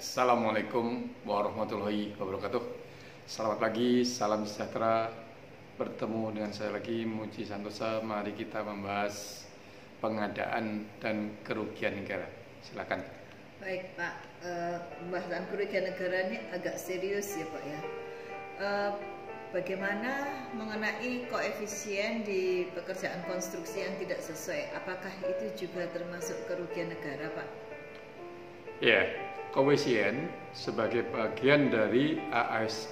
Assalamualaikum warahmatullahi wabarakatuh. Selamat pagi, salam sejahtera. Bertemu dengan saya lagi, Muji Santosa. Mari kita membahas pengadaan dan kerugian negara. Silakan. Baik Pak, pembahasan kerugian negara ini agak serius ya Pak ya. Bagaimana mengenai koefisien di pekerjaan konstruksi yang tidak sesuai? Apakah itu juga termasuk kerugian negara Pak? Ya, koefisien sebagai bagian dari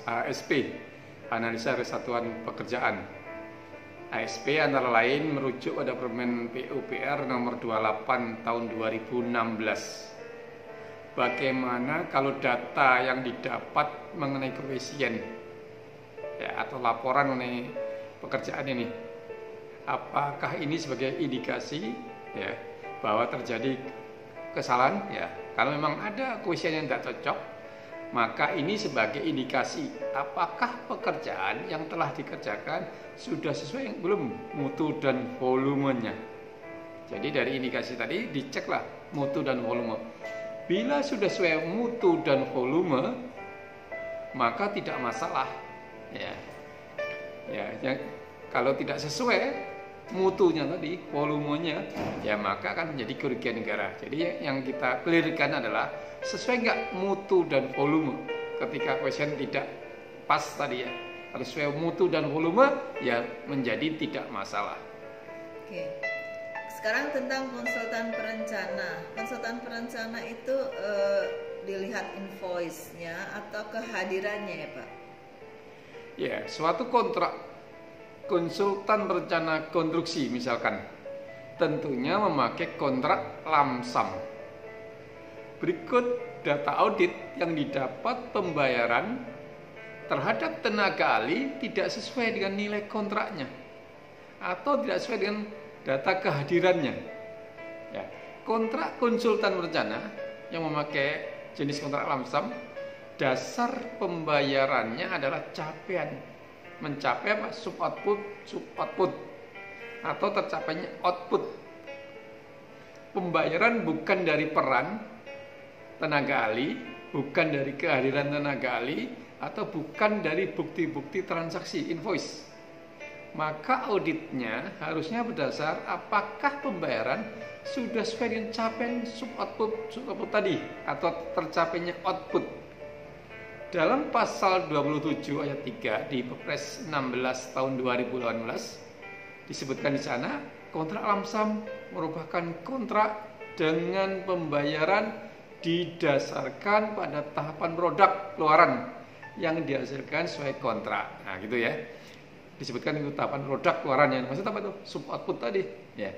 ASP, Analisa Kesatuan Pekerjaan. ASP antara lain merujuk pada Permen PUPR nomor 28 tahun 2016. Bagaimana kalau data yang didapat mengenai koefisien ya, atau laporan mengenai pekerjaan ini, apakah ini sebagai indikasi ya bahwa terjadi kesalahan ya? Kalau memang ada koefisien yang tidak cocok, maka ini sebagai indikasi apakah pekerjaan yang telah dikerjakan sudah sesuai belum mutu dan volumenya. Jadi dari indikasi tadi diceklah mutu dan volume. Bila sudah sesuai mutu dan volume, maka tidak masalah. Kalau tidak sesuai mutunya tadi, volumenya, ya maka akan menjadi kerugian negara. Jadi yang kita clearkan adalah sesuai nggak mutu dan volume. Ketika koefisien tidak pas tadi ya, kalau sesuai mutu dan volume, ya menjadi tidak masalah. Oke. Sekarang tentang konsultan perencana. Konsultan perencana itu dilihat invoice-nya atau kehadirannya ya Pak? Ya, suatu kontrak konsultan perencana konstruksi misalkan tentunya memakai kontrak lamsam. Berikut data audit yang didapat pembayaran terhadap tenaga ahli tidak sesuai dengan nilai kontraknya atau tidak sesuai dengan data kehadirannya. Ya, kontrak konsultan perencana yang memakai jenis kontrak lamsam, dasar pembayarannya adalah capaian, mencapai apa? Sub output atau tercapainya output. Pembayaran bukan dari peran tenaga ahli, bukan dari kehadiran tenaga ahli, atau bukan dari bukti-bukti transaksi invoice. Maka auditnya harusnya berdasar apakah pembayaran sudah sesuai dengan capaian sub output tadi atau tercapainya output. Dalam pasal 27 ayat 3 di Perpres 16 tahun 2018 disebutkan di sana, kontrak lamsam merupakan kontrak dengan pembayaran didasarkan pada tahapan produk keluaran yang dihasilkan sesuai kontrak. Nah, gitu ya. Disebutkan itu tahapan produk keluaran yang maksud apa itu? Sub output tadi, ya.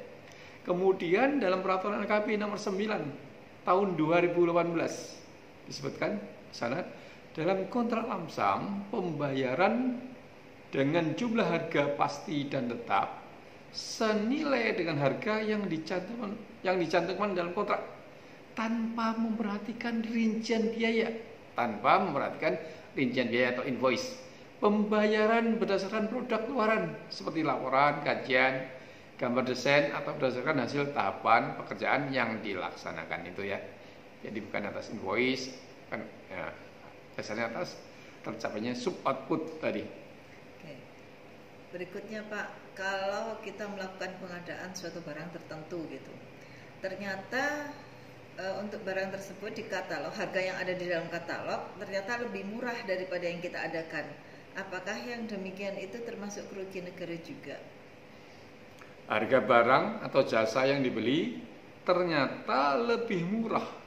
Kemudian dalam peraturan LKP nomor 9 tahun 2018 disebutkan di sana, dalam kontrak lamsam, pembayaran dengan jumlah harga pasti dan tetap senilai dengan harga yang dicantumkan dalam kontrak tanpa memperhatikan rincian biaya, atau invoice. Pembayaran berdasarkan produk keluaran seperti laporan, kajian, gambar desain atau berdasarkan hasil tahapan pekerjaan yang dilaksanakan itu ya. Jadi bukan atas invoice, kan ya. Dasarnya atas tercapainya sub output tadi. Oke. Berikutnya Pak, kalau kita melakukan pengadaan suatu barang tertentu gitu, ternyata untuk barang tersebut di katalog, harga yang ada di dalam katalog ternyata lebih murah daripada yang kita adakan. Apakah yang demikian itu termasuk kerugian negara juga? Harga barang atau jasa yang dibeli ternyata lebih murah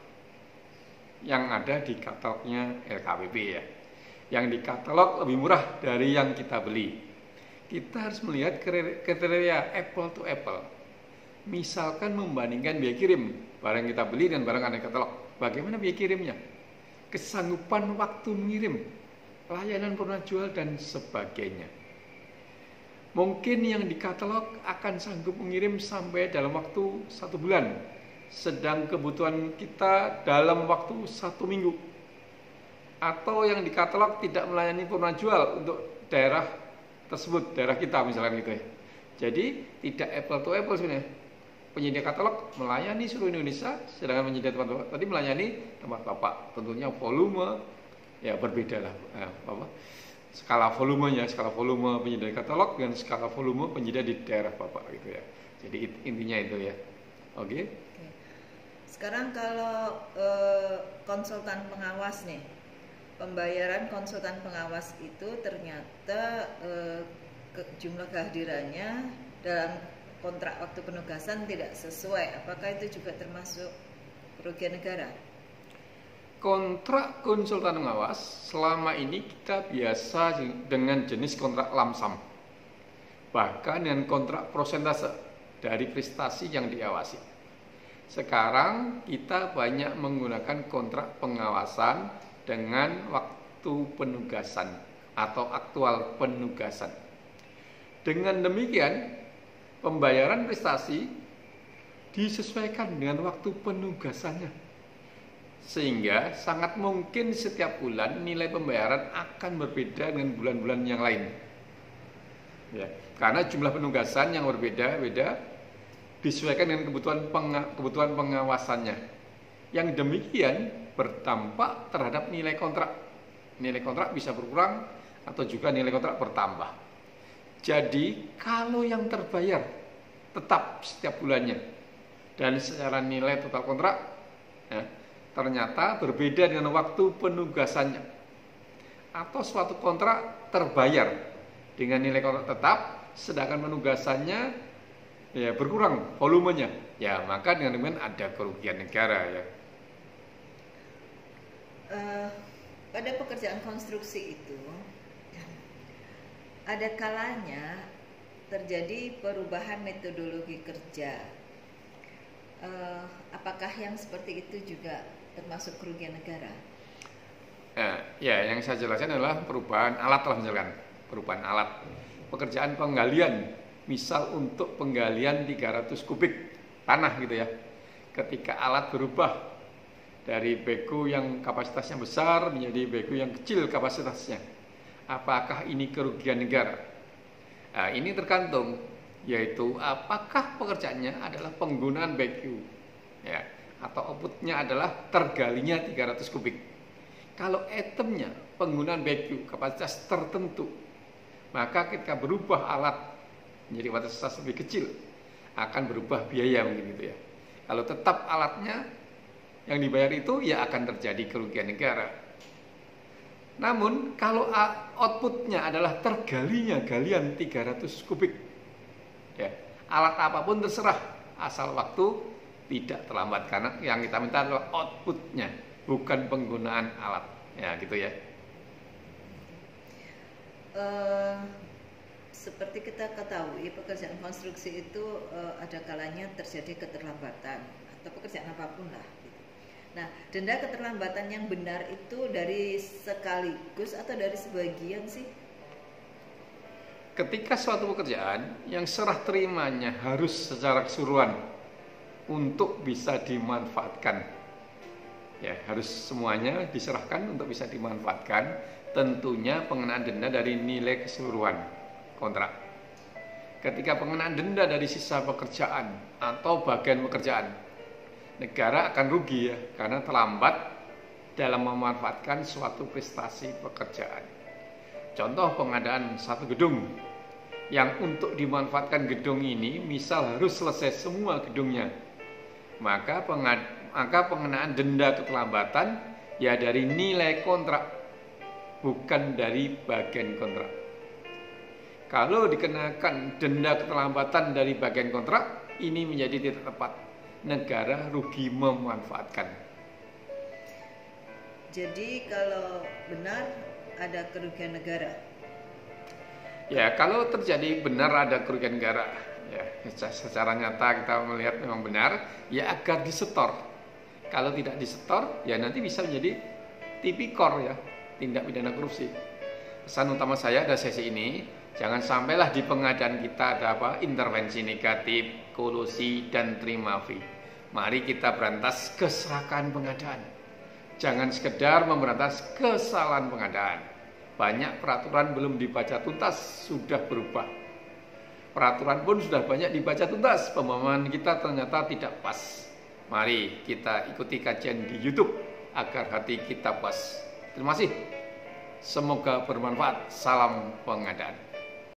yang ada di katalognya LKPP ya. Yang di katalog lebih murah dari yang kita beli. Kita harus melihat kriteria apple to apple. Misalkan membandingkan biaya kirim barang kita beli dan barang ada di katalog. Bagaimana biaya kirimnya? Kesanggupan waktu mengirim, layanan pernah jual dan sebagainya. Mungkin yang di katalog akan sanggup mengirim sampai dalam waktu 1 bulan. Sedang kebutuhan kita dalam waktu 1 minggu. Atau yang di katalog tidak melayani purna jual untuk daerah tersebut, daerah kita misalkan gitu ya. Jadi tidak apple to apple sebenarnya. penyedia katalog melayani seluruh Indonesia, sedangkan penyedia tempat Bapak tadi melayani tempat Bapak. Tentunya volume ya berbeda lah, skala volumenya, skala volume penyedia katalog dengan skala volume penyedia di daerah Bapak gitu ya. Jadi intinya itu ya. Oke. Sekarang kalau konsultan pengawas nih, pembayaran konsultan pengawas itu ternyata jumlah kehadirannya dalam kontrak waktu penugasan tidak sesuai. Apakah itu juga termasuk kerugian negara? Kontrak konsultan pengawas selama ini kita biasa dengan jenis kontrak lamsam, bahkan dengan kontrak prosentase dari prestasi yang diawasi. Sekarang kita banyak menggunakan kontrak pengawasan dengan waktu penugasan atau aktual penugasan. Dengan demikian, pembayaran prestasi disesuaikan dengan waktu penugasannya. Sehingga sangat mungkin setiap bulan nilai pembayaran akan berbeda dengan bulan-bulan yang lain. Ya, karena jumlah penugasan yang berbeda-beda disesuaikan dengan kebutuhan pengawasannya. Yang demikian berdampak terhadap nilai kontrak. Nilai kontrak bisa berkurang atau juga nilai kontrak bertambah. Jadi kalau yang terbayar tetap setiap bulannya dan secara nilai total kontrak ya, ternyata berbeda dengan waktu penugasannya, atau suatu kontrak terbayar dengan nilai kontrak tetap sedangkan penugasannya ya berkurang volumenya, ya maka dengan demikian ada kerugian negara ya. Pada pekerjaan konstruksi itu ada kalanya terjadi perubahan metodologi kerja. Apakah yang seperti itu juga termasuk kerugian negara? Ya, yang saya jelaskan adalah perubahan alat lah, misalkan perubahan alat, pekerjaan penggalian. Misal untuk penggalian 300 kubik tanah gitu ya. Ketika alat berubah dari beko yang kapasitasnya besar menjadi beko yang kecil kapasitasnya, apakah ini kerugian negara? Nah, ini tergantung, yaitu apakah pekerjaannya adalah penggunaan beko ya, atau outputnya adalah tergalinya 300 kubik. Kalau itemnya penggunaan beko kapasitas tertentu, maka ketika berubah alat menjadi kapasitas lebih kecil akan berubah biaya mungkin gitu ya. Kalau tetap alatnya yang dibayar itu ya akan terjadi kerugian negara. Namun kalau outputnya adalah tergalinya galian 300 kubik ya, alat apapun terserah asal waktu tidak terlambat, karena yang kita minta adalah outputnya bukan penggunaan alat ya gitu ya. Seperti kita ketahui, pekerjaan konstruksi itu ada kalanya terjadi keterlambatan atau pekerjaan apapun lah. Gitu. Nah, denda keterlambatan yang benar itu dari sekaligus atau dari sebagian sih? Ketika suatu pekerjaan yang serah terimanya harus secara keseluruhan untuk bisa dimanfaatkan, ya harus semuanya diserahkan untuk bisa dimanfaatkan, tentunya pengenaan denda dari nilai keseluruhan kontrak. Ketika pengenaan denda dari sisa pekerjaan atau bagian pekerjaan, negara akan rugi ya, karena terlambat dalam memanfaatkan suatu prestasi pekerjaan. Contoh pengadaan satu gedung yang untuk dimanfaatkan gedung ini misal harus selesai semua gedungnya, maka pengenaan denda keterlambatan ya dari nilai kontrak, bukan dari bagian kontrak. Kalau dikenakan denda keterlambatan dari bagian kontrak, ini menjadi tidak tepat. Negara rugi memanfaatkan. Jadi kalau benar ada kerugian negara? Ya, kalau terjadi benar ada kerugian negara, ya secara nyata kita melihat memang benar, ya agar disetor. Kalau tidak disetor, ya nanti bisa menjadi tipikor ya, tindak pidana korupsi. Pesan utama saya pada sesi ini, jangan sampailah di pengadaan kita ada intervensi negatif, kolusi, dan terima fee. Mari kita berantas keserakahan pengadaan. Jangan sekedar memberantas kesalahan pengadaan. Banyak peraturan belum dibaca tuntas sudah berubah. peraturan pun sudah banyak dibaca tuntas. Pemahaman kita ternyata tidak pas. Mari kita ikuti kajian di YouTube agar hati kita puas. Terima kasih. Semoga bermanfaat. Salam pengadaan.